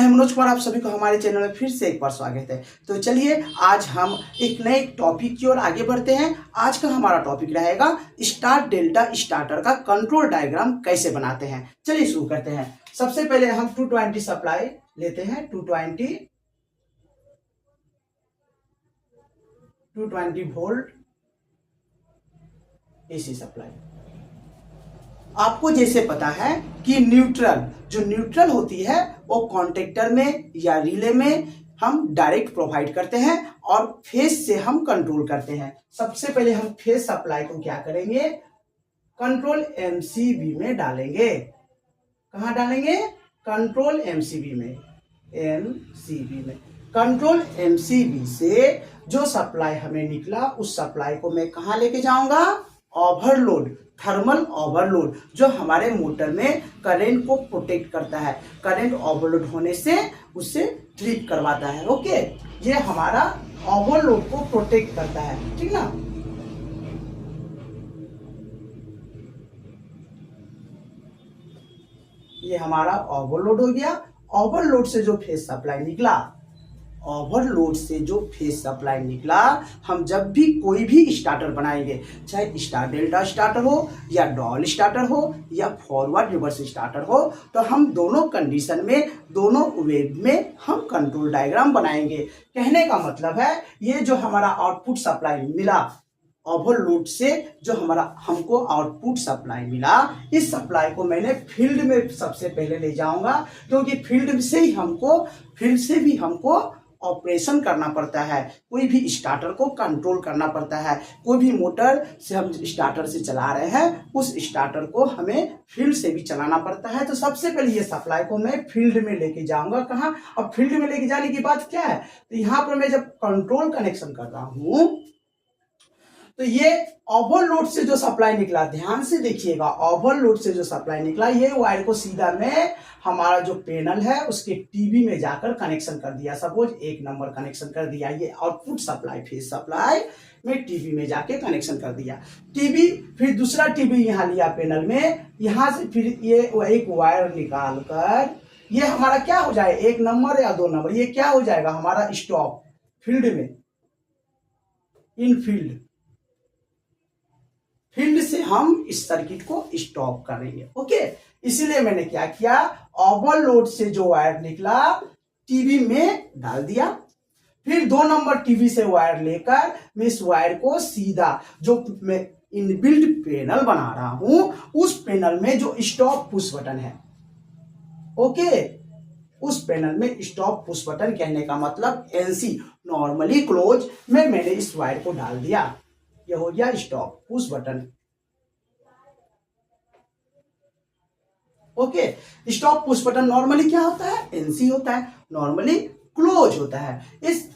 मैं मनोज कुमार, आप सभी को हमारे चैनल में फिर से एक बार स्वागत है। तो चलिए आज हम एक नए टॉपिक की ओर आगे बढ़ते हैं। आज का हमारा टॉपिक रहेगा स्टार डेल्टा स्टार्टर का कंट्रोल डायग्राम कैसे बनाते हैं। चलिए शुरू करते हैं। सबसे पहले हम 220 सप्लाई लेते हैं। 220 वोल्ट एसी सप्लाई। आपको जैसे पता है कि न्यूट्रल होती है वो कॉन्टेक्टर में या रिले में हम डायरेक्ट प्रोवाइड करते हैं और फेज से हम कंट्रोल करते हैं। सबसे पहले हम फेज सप्लाई को क्या करेंगे, कंट्रोल एमसीबी में डालेंगे। कहां डालेंगे? कंट्रोल एमसीबी में। कंट्रोल एमसीबी से जो सप्लाई हमें निकला उस सप्लाई को मैं कहां लेके जाऊंगा? ओवरलोड, थर्मल ओवरलोड, जो हमारे मोटर में करंट को प्रोटेक्ट करता है, करंट ओवरलोड होने से उससे ट्रिप करवाता है। ओके, ये हमारा ओवरलोड को प्रोटेक्ट करता है, ठीक ना। ये हमारा ओवरलोड हो गया। ओवरलोड से जो फेज सप्लाई निकला, हम जब भी कोई भी स्टार्टर बनाएंगे, चाहे स्टार डेल्टा स्टार्टर हो या डॉल स्टार्टर हो या फॉरवर्ड रिवर्स स्टार्टर हो, तो हम दोनों कंडीशन में, दोनों वेव में हम कंट्रोल डायग्राम बनाएंगे। कहने का मतलब है ये जो हमारा आउटपुट सप्लाई मिला ओवरलोड से, जो हमको आउटपुट सप्लाई मिला, इस सप्लाई को मैंने फील्ड में सबसे पहले ले जाऊंगा, क्योंकि फील्ड से भी हमको ऑपरेशन करना पड़ता है। कोई भी स्टार्टर को कंट्रोल करना पड़ता है। कोई भी मोटर से हम स्टार्टर से चला रहे हैं, उस स्टार्टर को हमें फील्ड से भी चलाना पड़ता है। तो सबसे पहले ये सप्लाई को मैं फील्ड में लेके जाऊंगा। कहाँ? और फील्ड में लेके जाने की बात क्या है, तो यहाँ पर मैं जब कंट्रोल कनेक्शन कर रहा हूं, तो ये ओवरलोड से जो सप्लाई निकला, ध्यान से देखिएगा, ओवरलोड से जो सप्लाई निकला, ये वायर को सीधा में हमारा जो पैनल है उसके टीबी में जाकर कनेक्शन कर दिया। सपोज 1 नंबर कनेक्शन कर दिया, ये आउटपुट सप्लाई, फेज सप्लाई में टीबी में जाके कनेक्शन कर दिया। टीबी, फिर दूसरा टीबी यहाँ लिया पैनल में, यहां से फिर ये एक वायर निकाल कर ये हमारा क्या हो जाए, 1 नंबर या 2 नंबर, ये क्या हो जाएगा हमारा स्टॉप फील्ड में, इन फील्ड से हम इस सर्किट को स्टॉप करेंगे। ओके, इसीलिए मैंने क्या किया, ओवरलोड से जो वायर निकला टीवी में डाल दिया। फिर 2 नंबर टीवी से वायर लेकर मैं इस वायर को सीधा, जो मैं इनबिल्ट पैनल बना रहा हूं, उस पैनल में जो स्टॉप पुश बटन है, ओके, उस पैनल में स्टॉप पुश बटन, कहने का मतलब एनसी, नॉर्मली क्लोज, में मैंने इस वायर को डाल दिया। ये हो गया stop push button. Okay, stop push button normally क्या होता है? एनसी होता है, नॉर्मली क्लोज होता है। इस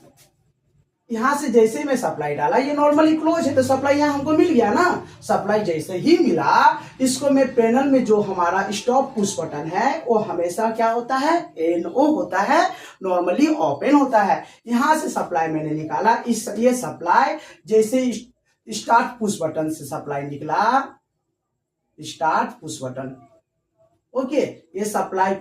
यहां से जैसे मैं सप्लाई डाला, ये नॉर्मली क्लोज है, तो सप्लाई यहां हमको मिल गया ना। सप्लाई जैसे ही मिला, इसको मैं पैनल में जो हमारा स्टॉप पुश बटन है वो हमेशा क्या होता है? एनओ होता है, नॉर्मली ओपन होता है। यहां से सप्लाई मैंने निकाला, ये सप्लाई जैसे स्टार्ट पुश बटन से सप्लाई निकला, स्टार्ट पुश बटन। ओके, ये सप्लाई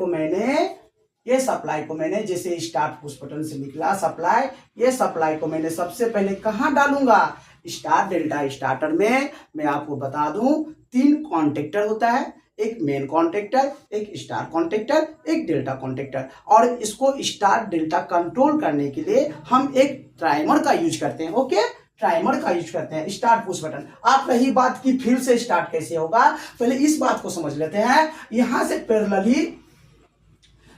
को मैंने जैसे स्टार्ट पुश बटन से निकला सप्लाई, ये सप्लाई को मैंने सबसे पहले कहां डालूंगा? स्टार डेल्टा स्टार्टर में। मैं आपको बता दूं 3 कॉन्टेक्टर होता है, एक मेन कॉन्टेक्टर, एक स्टार कॉन्टेक्टर, एक डेल्टा कॉन्टेक्टर, और इसको स्टार डेल्टा कंट्रोल करने के लिए हम एक टाइमर का यूज करते हैं। ओके, टाइमर का यूज करते हैं, स्टार्ट पुश बटन। आप रही बात की फील्ड से स्टार्ट कैसे होगा, पहले इस बात को समझ लेते हैं। यहां से पैरेलली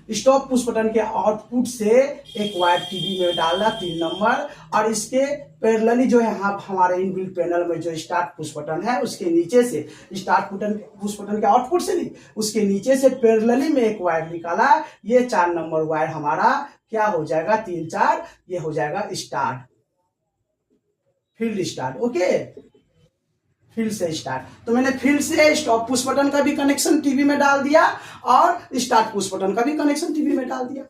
स्टॉप पुश बटन के आउटपुट से एक वायर टीवी में डाला 3 नंबर, और इसके पैरेलली जो है हमारे इनबिल्ट पैनल में जो स्टार्ट पुश बटन है उसके नीचे से, स्टार्ट पुश बटन के आउटपुट से नहीं, उसके नीचे से पैरेलली में एक वायर निकाला। ये 4 नंबर वायर हमारा क्या हो जाएगा? 3 4, ये हो जाएगा start, field start. Okay, field से स्टार्ट। तो मैंने फील्ड से स्टॉप पुश बटन का भी कनेक्शन टीवी में डाल दिया और स्टार्ट पुश बटन का भी कनेक्शन टीवी में डाल दिया।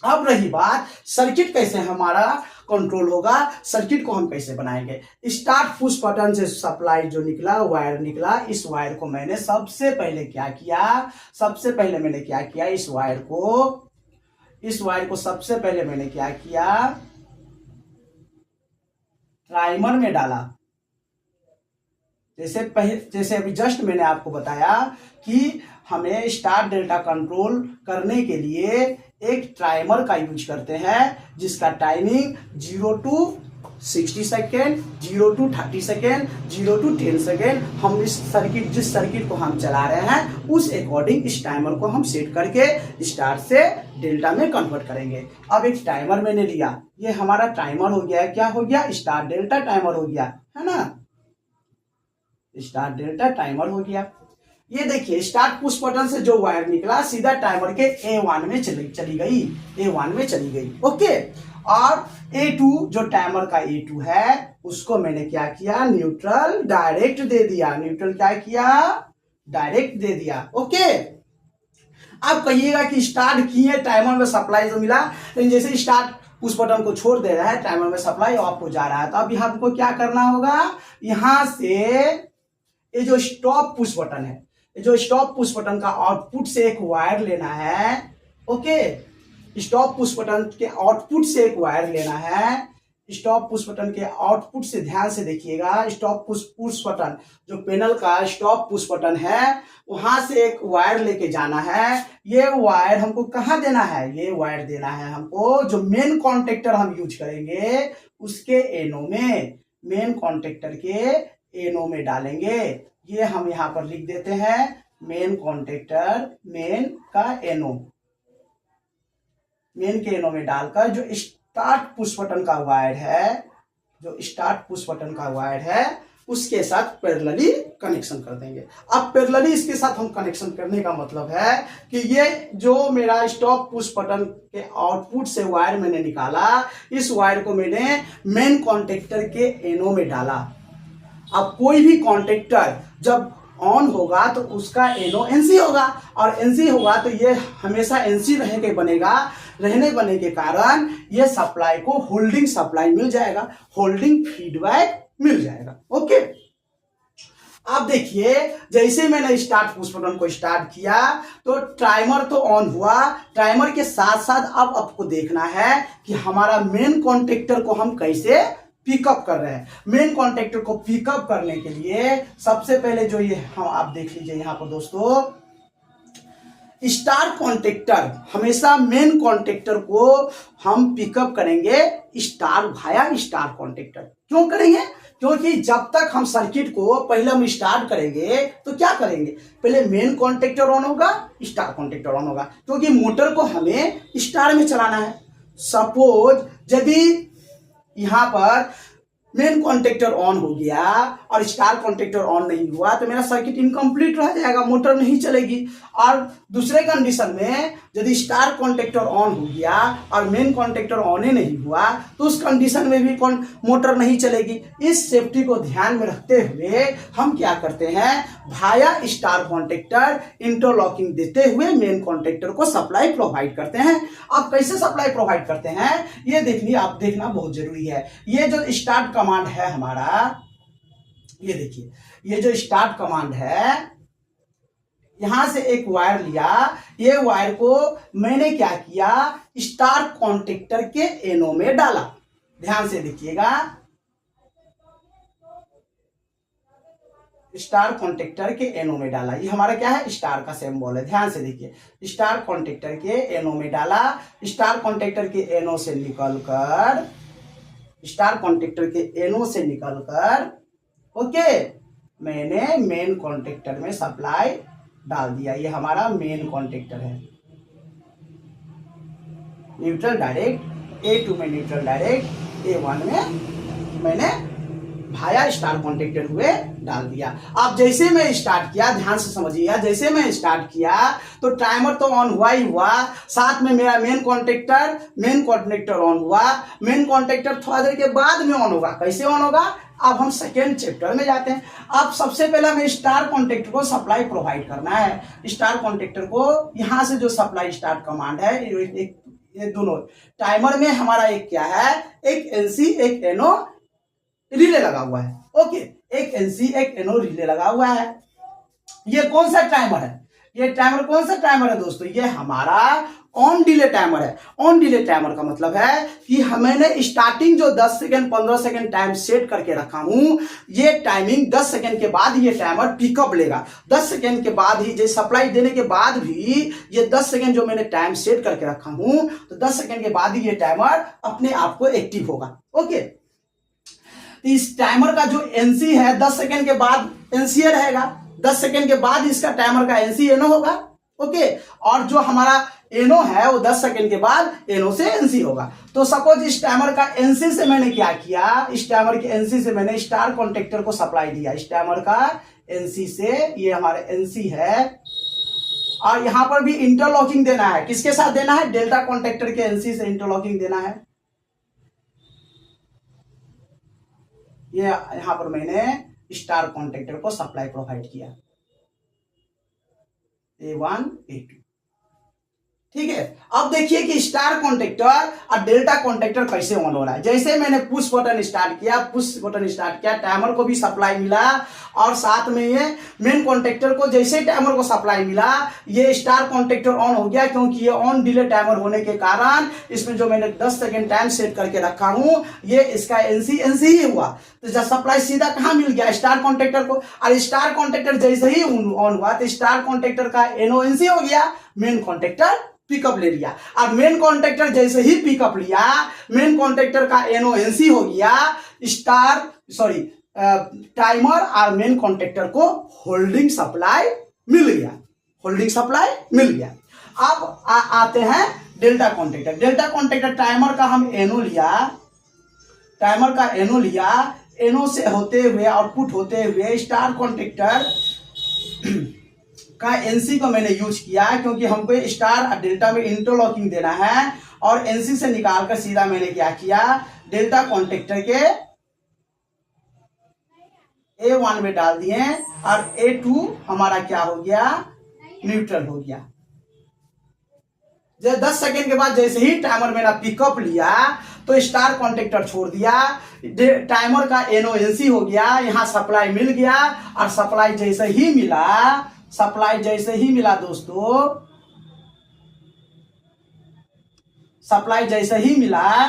अब रही बात सर्किट कैसे हमारा कंट्रोल होगा, सर्किट को हम कैसे बनाएंगे। स्टार्ट पुश बटन से सप्लाई जो निकला, वायर निकला, इस वायर को मैंने सबसे पहले क्या किया, इस वायर को इस वायर को सबसे पहले मैंने क्या किया, टाइमर में डाला। जैसे अभी जस्ट मैंने आपको बताया कि हमें स्टार डेल्टा कंट्रोल करने के लिए एक टाइमर का यूज करते हैं, जिसका timing 0 to 60 second, 0 to 30 second, 0 to 10 second. हम जिस सर्किट को हम चला रहे हैं उस अकॉर्डिंग इस टाइमर को हम सेट करके स्टार से डेल्टा में कन्वर्ट करेंगे। अब एक टाइमर मैंने लिया, ये हमारा टाइमर हो गया है, क्या हो गया, स्टार डेल्टा टाइमर हो गया है ना, स्टार डेल्टा टाइमर हो गया। ये देखिए स्टार्ट पुश बटन से जो वायर निकला सीधा टाइमर के A1 में चली गई, A1 में चली गई। ओके, और A2 जो टाइमर का A2 है उसको मैंने क्या किया, न्यूट्रल डायरेक्ट दे दिया। न्यूट्रल क्या किया, डायरेक्ट दे दिया। ओके, अब कहिएगा कि स्टार्ट किए टाइमर में सप्लाई तो मिला, लेकिन जैसे स्टार्ट पुश बटन को छोड़ दे रहा है टाइमर में सप्लाई ऑफ हो जा रहा है। तो अब यहाँ हमको क्या करना होगा, यहां से ये जो स्टॉप पुश बटन है, जो स्टॉप पुश बटन का आउटपुट से एक वायर लेना है। ओके, स्टॉप पुश बटन के आउटपुट से एक वायर लेना है। स्टॉप पुश बटन के आउटपुट से ध्यान से देखिएगा, स्टॉप पुश बटन जो पैनल का स्टॉप पुश बटन है वहां से एक वायर लेके जाना है। ये वायर हमको कहाँ देना है, ये वायर देना है हमको जो मेन कॉन्टेक्टर हम यूज करेंगे उसके एनो में, मेन कॉन्टेक्टर के एनो में डालेंगे। ये हम यहां पर लिख देते हैं मेन कॉन्टेक्टर, मेन का एनो, मेन के एनो में डालकर जो स्टार्ट पुश बटन का वायर है, जो स्टार्ट पुश बटन का वायर है उसके साथ पैरेलली कनेक्शन कर देंगे। अब पैरेलली इसके साथ हम कनेक्शन करने का मतलब है कि ये जो मेरा स्टॉप पुश बटन के आउटपुट से वायर मैंने निकाला, इस वायर को मैंने मेन कॉन्टेक्टर के एनो में डाला। अब कोई भी कॉन्टेक्टर जब ऑन होगा तो उसका एनो एनसी होगा, और एनसी होगा तो ये हमेशा एनसी रहने बने के कारण ये सप्लाई को होल्डिंग सप्लाई मिल जाएगा, होल्डिंग फीडबैक मिल जाएगा। ओके, अब देखिए जैसे मैंने स्टार्ट पुश बटन को स्टार्ट किया तो टाइमर तो ऑन हुआ, टाइमर के साथ साथ अब आपको देखना है कि हमारा मेन कॉन्टेक्टर को हम कैसे पिकअप कर रहे हैं। मेन कॉन्टेक्टर को पिकअप करने के लिए सबसे पहले जो ये हम आप देख लीजिए यहाँ पर दोस्तों, स्टार कॉन्टेक्टर हमेशा मेन कॉन्टेक्टर को हम पिकअप करेंगे स्टार भाया स्टार कॉन्टेक्टर। क्यों करेंगे, क्योंकि जब तक हम सर्किट को पहले हम स्टार्ट करेंगे तो क्या करेंगे, पहले मेन कॉन्टेक्टर ऑन होगा, स्टार कॉन्टेक्टर ऑन होगा, क्योंकि मोटर को हमें स्टार में चलाना है। सपोज यदि यहां पर मेन कॉन्टेक्टर ऑन हो गया और स्टार कॉन्टेक्टर ऑन नहीं हुआ तो मेरा सर्किट इनकम्प्लीट रह जाएगा, मोटर नहीं चलेगी। और दूसरे कंडीशन में यदि स्टार कॉन्टेक्टर ऑन हो गया और मेन कॉन्टेक्टर ऑन ही नहीं हुआ तो उस कंडीशन में भी मोटर नहीं चलेगी। इस सेफ्टी को ध्यान में रखते हुए हम क्या करते हैं, भाया स्टार कॉन्टेक्टर इंटरलॉकिंग देते हुए मेन कॉन्टेक्टर को सप्लाई प्रोवाइड करते हैं। अब कैसे सप्लाई प्रोवाइड करते हैं ये देखना बहुत जरूरी है। ये जो स्टार्ट कमांड है हमारा, ये देखिए ये जो स्टार्ट कमांड है, यहां से एक वायर लिया, ये वायर को मैंने क्या किया, स्टार कॉन्टेक्टर के एनो में डाला। ध्यान से देखिएगा, स्टार कॉन्टेक्टर के एनो में डाला। ये हमारा क्या है, स्टार का सिंबल है। ध्यान से देखिए, स्टार कॉन्टेक्टर के एनो में डाला। स्टार कॉन्टेक्टर के एनो से निकलकर, स्टार कॉन्टेक्टर के एनो से निकलकर ओके मैंने मेन कॉन्टेक्टर में सप्लाई डाल दिया। ये हमारा मेन कॉन्टेक्टर है, न्यूट्रल डायरेक्ट, A2 में न्यूट्रल डायरेक्ट, A1 में मैंने भाया स्टार कॉन्टेक्टर हुए डाल दिया। अब जैसे मैं स्टार्ट किया, ध्यान से समझिएगा, जैसे मैं स्टार्ट किया तो टाइमर तो ऑन हुआ ही हुआ, साथ में मेरा मेन कॉन्टेक्टर ऑन हुआ। मेन कॉन्टेक्टर थोड़ा देर के बाद में ऑन होगा। कैसे ऑन होगा, अब हम सेकेंड चैप्टर में जाते हैं। अब सबसे पहले हमें स्टार कॉन्टेक्टर को सप्लाई प्रोवाइड करना है। स्टार कॉन्टेक्टर को यहां से जो सप्लाई स्टार्ट कमांड है, ये दोनों टाइमर में हमारा एक क्या है, एक एनसी एक एनो रिले लगा हुआ है। ओके, एक एनसी एक एनो रिले लगा हुआ है। ये कौन सा टाइमर है, ये टाइमर कौन सा टाइमर है दोस्तों, ये हमारा ऑन डिले टाइमर है। ऑन डिले टाइमर का मतलब है कि मैंने स्टार्टिंग जो 10 सेकंड 15 सेकंड टाइम सेट करके रखा हूं, ये टाइमिंग 10 सेकंड के बाद ये टाइमर पिकअप लेगा। 10 सेकंड के बाद ही, जो सप्लाई देने के बाद भी ये 10 सेकंड जो मैंने टाइम सेट करके रखा हूं, तो 10 सेकंड के बाद ही ये टाइमर अपने आप को एक्टिव होगा। ओके, तो इस टाइमर का जो एनसी है 10 सेकंड के बाद एनसी रहेगा, 10 सेकंड के बाद इसका टाइमर का एनसी एनो होगा। ओके, और जो हमारा एनो है वो 10 सेकंड के बाद एनो से एनसी होगा। तो सपोज इस टाइमर का एनसी से मैंने क्या किया, इस टाइमर के एनसी से मैंने स्टार कॉन्टेक्टर को सप्लाई दिया। इस टाइमर का एनसी से, ये हमारा एनसी है, और यहां पर भी इंटरलॉकिंग देना है। किसके साथ देना है, डेल्टा कॉन्टेक्टर के एनसी से इंटरलॉकिंग देना है। ये यहां पर मैंने स्टार कॉन्टेक्टर को सप्लाई प्रोवाइड किया, A1 A2। ठीक है, अब देखिए कि स्टार कॉन्टेक्टर और डेल्टा कॉन्टेक्टर कैसे ऑन हो रहा है। जैसे मैंने पुश बटन स्टार्ट किया, टाइमर को भी सप्लाई मिला, और साथ में ये मेन कॉन्टेक्टर को जैसे टाइमर को सप्लाई मिला, ये स्टार कॉन्टेक्टर ऑन हो गया, क्योंकि ये ऑन डिले टाइमर होने के कारण इसमें जो मैंने 10 सेकेंड टाइम सेट करके रखा हूं, ये इसका एनसी ही हुआ। तो जब सप्लाई सीधा कहां मिल गया, स्टार कॉन्टेक्टर को, और स्टार कॉन्टेक्टर जैसे ही ऑन हुआ तो स्टार कॉन्टेक्टर का एनओएनसी हो गया, मेन कॉन्टेक्टर पिकअप ले लिया। अब मेन कॉन्टेक्टर जैसे ही पिकअप लिया, मेन कॉन्टेक्टर का एनओएनसी हो गया, टाइमर और मेन कॉन्टेक्टर को होल्डिंग सप्लाई मिल गया। अब आते हैं delta contactor. Delta contactor timer का हम एनो लिया, एनो से होते हुए आउटपुट होते हुए स्टार कॉन्टेक्टर का एनसी को मैंने यूज किया, क्योंकि हमको स्टार और डेल्टा में इंटरलॉकिंग देना है, और एनसी से निकालकर सीधा मैंने क्या किया, डेल्टा कॉन्टेक्टर के A1 में डाल दिए, और A2 हमारा क्या हो गया, न्यूट्रल हो गया। जब 10 सेकेंड के बाद जैसे ही टाइमर मेरा पिकअप लिया, तो स्टार कॉन्टेक्टर छोड़ दिया, टाइमर का एनओएनसी हो गया, यहां सप्लाई मिल गया, और सप्लाई जैसे ही मिला दोस्तों, सप्लाई जैसे ही मिला,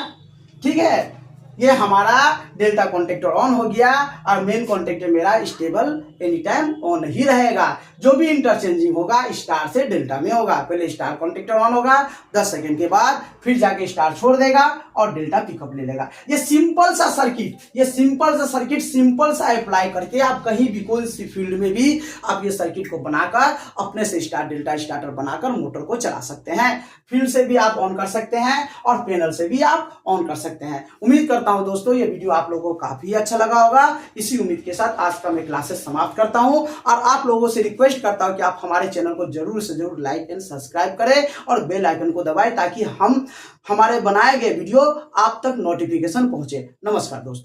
ठीक है, ये हमारा डेल्टा कॉन्टेक्टर ऑन हो गया, और मेन कॉन्टेक्टर मेरा स्टेबल एनी टाइम ऑन ही रहेगा। जो भी इंटरचेंजिंग होगा स्टार से डेल्टा में होगा। पहले स्टार कॉन्टेक्टर ऑन होगा, 10 सेकंड के बाद फिर जाके स्टार छोड़ देगा और डेल्टा पिकअप ले लेगा। ये सिंपल सा सर्किट सिंपल सा अप्लाई करके आप कहीं भी कोई सी फील्ड में भी आप ये सर्किट को बनाकर अपने से स्टार डेल्टा स्टार्टर बनाकर मोटर को चला सकते हैं। फील्ड से भी आप ऑन कर सकते हैं और पैनल से भी आप ऑन कर सकते हैं। उम्मीद करता हूं दोस्तों ये वीडियो आप लोगों को काफी अच्छा लगा होगा। इसी उम्मीद के साथ आज का मैं क्लासेस समाप्त करता हूं, और आप लोगों से रिक्वेस्ट करता हूं कि आप हमारे चैनल को जरूर से जरूर लाइक एंड सब्सक्राइब करें और बेल आइकन को दबाएं, ताकि हमारे बनाए गए वीडियो आप तक नोटिफिकेशन पहुंचे। नमस्कार दोस्तों।